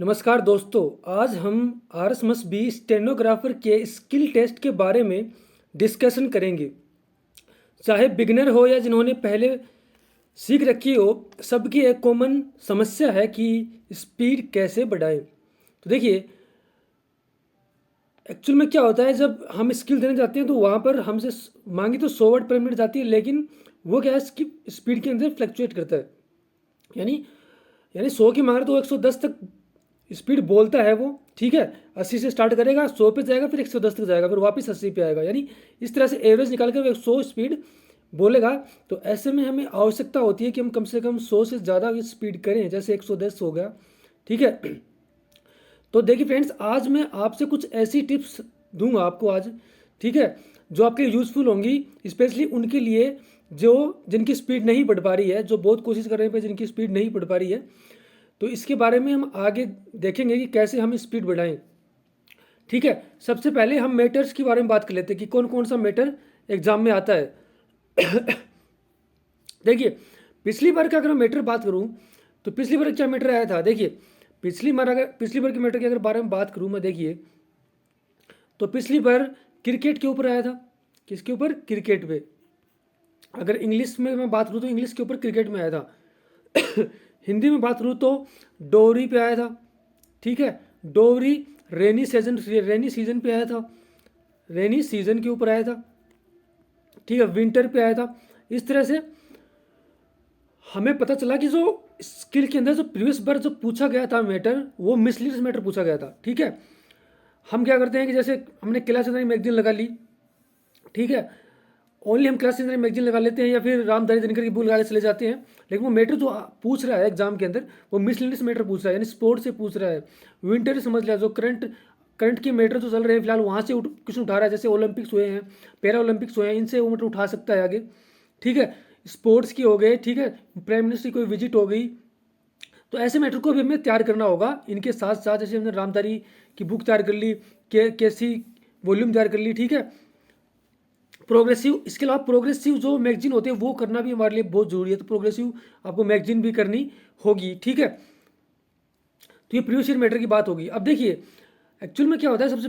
नमस्कार दोस्तों। आज हम आरएस मस्ट बी स्टेनोग्राफर के स्किल टेस्ट के बारे में डिस्कशन करेंगे। चाहे बिगिनर हो या जिन्होंने पहले सीख रखी हो, सबकी एक कॉमन समस्या है कि स्पीड कैसे बढ़ाएं। तो देखिए, एक्चुअल में क्या होता है, जब हम स्किल देने जाते हैं तो वहाँ पर हमसे मांगी तो 100 वर्ड पर मिनट जाती है, लेकिन वो क्या है, स्पीड के अंदर फ्लक्चुएट करता है। यानी यानी 100 की मांग रहे तो 110 तक स्पीड बोलता है वो। ठीक है, 80 से स्टार्ट करेगा, 100 पे जाएगा, फिर 110 तक जाएगा, फिर वापस 80 पे आएगा। यानी इस तरह से एवरेज निकाल कर 100 स्पीड बोलेगा। तो ऐसे में हमें आवश्यकता होती है कि हम कम से कम 100 से ज़्यादा स्पीड करें, जैसे 110 हो गया। ठीक है। तो देखिए फ्रेंड्स, आज मैं आपसे कुछ ऐसी टिप्स दूंगा आपको आज, ठीक है, जो आपके लिए यूज़फुल होंगी, स्पेशली उनके लिए जो जिनकी स्पीड नहीं बढ़ पा रही है, जो बहुत कोशिश कर रहे हैं पर जिनकी स्पीड नहीं बढ़ पा रही है। तो इसके बारे में हम आगे देखेंगे कि कैसे हम स्पीड बढ़ाएं। ठीक है, सबसे पहले हम मैटर्स के बारे में बात कर लेते हैं कि कौन कौन सा मैटर एग्जाम में आता है। देखिए, पिछली बार का अगर मैं मैटर बात करूं तो पिछली बार क्या मैटर आया था। देखिए, पिछली बार के मैटर की अगर बारे में बात करूं मैं, देखिए तो पिछली बार क्रिकेट के ऊपर आया था। किसके ऊपर? क्रिकेट पे। अगर इंग्लिश में मैं बात करूं तो इंग्लिश के ऊपर क्रिकेट में आया था। हिंदी में बात करूँ तो डोगरी पे आया था। ठीक है, डोगरी रेनी सीजन पे आया था, रेनी सीजन के ऊपर आया था। ठीक है, विंटर पे आया था। इस तरह से हमें पता चला कि जो स्किल के अंदर जो प्रीवियस बार जो पूछा गया था मैटर, वो मिसलीनियस मैटर पूछा गया था। ठीक है, हम क्या करते हैं कि जैसे हमने क्लास मैगजीन लगा ली, ठीक है, ओनली हम क्लास मैगजीन लगा लेते हैं या फिर रामधारी दिनकर की बुक लगा के चले जाते हैं, लेकिन वो मैटर जो पूछ रहा है एग्जाम के अंदर, वो मिसलेनियस मैटर पूछ रहा है, यानी स्पोर्ट्स से पूछ रहा है। विंटर समझ लिया, जो करंट के मैटर जो चल रहे हैं फिलहाल, वहाँ से क्वेश्चन उठा रहा है। जैसे ओलंपिक्स हुए हैं, पैरा ओलंपिक्स हुए हैं, इनसे वो मैटर उठा सकता है आगे। ठीक है, स्पोर्ट्स की हो गए, ठीक है, प्राइम मिनिस्टर की कोई विजिट हो गई, तो ऐसे मैटर को भी हमें तैयार करना होगा। इनके साथ साथ जैसे हमने रामधारी की बुक तैयार कर ली, कैसी वॉल्यूम तैयार कर ली। ठीक है, प्रोग्रेसिव, इसके अलावा प्रोग्रेसिव जो मैगजीन होते हैं वो करना भी हमारे लिए बहुत जरूरी है। तो प्रोग्रेसिव आपको मैगजीन भी करनी होगी। ठीक है, तो ये प्रीवियस ईयर मैटर की बात होगी। अब देखिए, एक्चुअल में क्या होता है, सबसे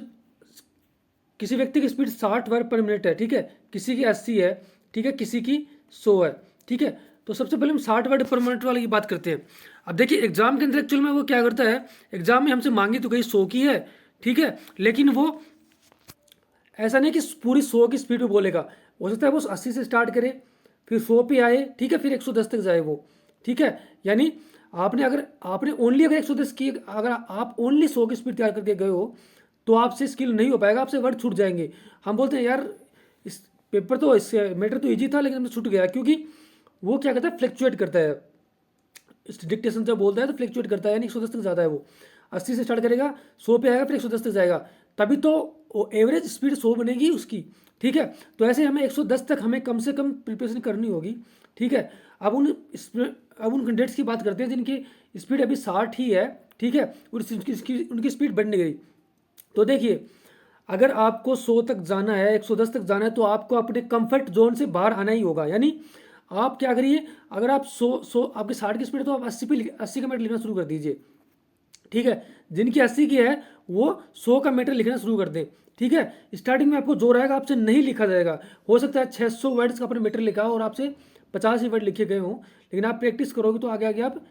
किसी व्यक्ति की स्पीड 60 वर्ड पर मिनट है। ठीक है, किसी की 80 है, ठीक है, किसी की 100 है। ठीक है, तो सबसे पहले हम 60 वर्ड पर मिनट वाले की बात करते हैं। अब देखिए, एग्जाम के अंदर एक्चुअल में वो क्या करता है, एग्जाम में हमसे मांगी तो गई 100 की है, ठीक है, लेकिन वो ऐसा नहीं कि पूरी 100 की स्पीड में बोलेगा। हो सकता है वो 80 से स्टार्ट करे, फिर 100 पे आए, ठीक है, फिर 110 तक जाए वो। ठीक है, यानी आपने ओनली अगर 110 की, अगर आप ओनली 100 की स्पीड तैयार करके गए हो तो आपसे स्किल नहीं हो पाएगा, आपसे वर्ड छूट जाएंगे। हम बोलते हैं यार इस पेपर तो, इस मैटर तो ईजी था लेकिन हमसे छूट गया, क्योंकि वो क्या करता है, फ्लक्चुएट करता है। डिक्टेशन जब बोलता है तो फ्लक्चुएट करता है, यानी 110 तक ज़्यादा है वो। 80 से स्टार्ट करेगा, 100 पे आएगा, फिर 110 तक जाएगा, तभी तो वो एवरेज स्पीड 100 बनेगी उसकी। ठीक है, तो ऐसे हमें 110 तक हमें कम से कम प्रिपरेशन करनी होगी। ठीक है, अब उन कैंडिडेट्स की बात करते हैं जिनकी स्पीड अभी 60 ही है। ठीक है, और उनकी स्पीड बढ़ नहीं गई। तो देखिए, अगर आपको 100 तक जाना है, 110 तक जाना है, तो आपको अपने कंफर्ट जोन से बाहर आना ही होगा। यानी आप क्या करिए, अगर आप 100 आपकी 60 की स्पीड है तो आप 80 का मीटर लिखना शुरू कर दीजिए। ठीक है, जिनकी 80 की है वो 100 का मीटर लिखना शुरू कर दें। ठीक है, स्टार्टिंग में आपको जो रहेगा आपसे नहीं लिखा जाएगा। हो सकता है 600 वर्ड्स का अपने मीटर लिखा हो और आपसे 50 ही वर्ड लिखे गए हों, लेकिन आप प्रैक्टिस करोगे तो आगे आगे आप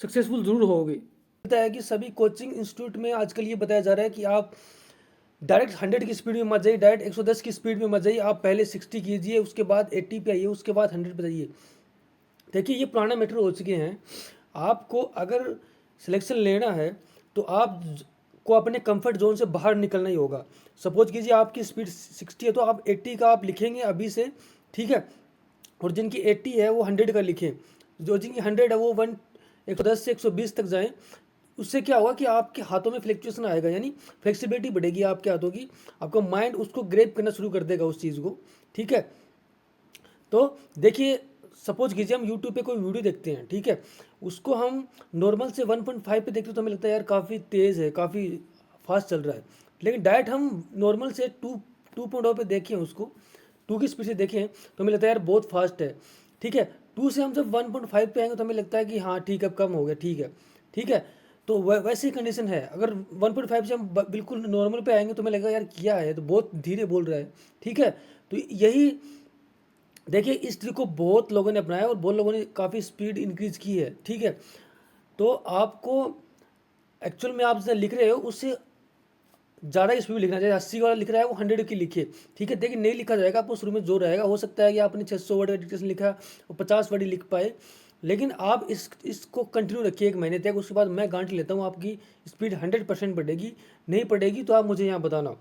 सक्सेसफुल जरूर होगे। पता है कि सभी कोचिंग इंस्टीट्यूट में आजकल ये बताया जा रहा है कि आप डायरेक्ट 100 की स्पीड में मत जाइए, डायरेक्ट 110 की स्पीड में मत जाइए। आप पहले 60 कीजिए, उसके बाद 80 पे आइए, उसके बाद 100 पे जाइए। देखिए, ये पुराना मैटर हो चुके हैं। आपको अगर सिलेक्शन लेना है तो आप को अपने कंफर्ट जोन से बाहर निकलना ही होगा। सपोज कीजिए आपकी स्पीड 60 है तो आप 80 का आप लिखेंगे अभी से। ठीक है, और जिनकी 80 है वो 100 का लिखें, जो जिनकी 100 है वो 110 से 120 तक जाएं। उससे क्या होगा कि आपके हाथों में फ्लैक्चुएशन आएगा, यानी फ्लेक्सिबिलिटी बढ़ेगी आपके हाथों की। आपका माइंड उसको ग्रेप करना शुरू कर देगा उस चीज़ को। ठीक है, तो देखिए, सपोज कीजिए हम यूट्यूब पे कोई वीडियो देखते हैं, ठीक है, उसको हम नॉर्मल से 1.5 पे देखते हैं तो हमें लगता है यार काफ़ी तेज़ है, काफ़ी फास्ट चल रहा है। लेकिन डायरेक्ट हम नॉर्मल से 2.0 पे देखें, उसको 2 की स्पीड से देखें तो हमें लगता है यार बहुत फास्ट है। ठीक है, 2 से हम जब 1.5 पे आएंगे तो हमें लगता है कि हाँ ठीक है, अब कम हो गया। ठीक है, ठीक है, तो वैसी कंडीशन है। अगर 1.5 से हम बिल्कुल नॉर्मल पे आएंगे तो हमें लगेगा यार क्या है, तो बहुत धीरे बोल रहा है। ठीक है, तो यही देखिए इस ट्रिक को बहुत लोगों ने अपनाया और बहुत लोगों ने काफ़ी स्पीड इंक्रीज की है। ठीक है, तो आपको एक्चुअल में आप जितना लिख रहे हो उससे ज़्यादा स्पीड लिखना चाहिए। 80 वाला लिख रहा है वो 100 की लिखिए। ठीक है, देखिए नहीं लिखा जाएगा, आपको शुरू में जो रहेगा, हो सकता है कि आपने 600 वर्ड का डिक्टेशन लिखा और 50 वर्ड ही लिख पाए, लेकिन आप इसको कंटिन्यू रखिए 1 महीने तक। उसके बाद मैं गारंटी लेता हूँ आपकी स्पीड 100% बढ़ेगी। नहीं बढ़ेगी तो आप मुझे यहाँ बताना।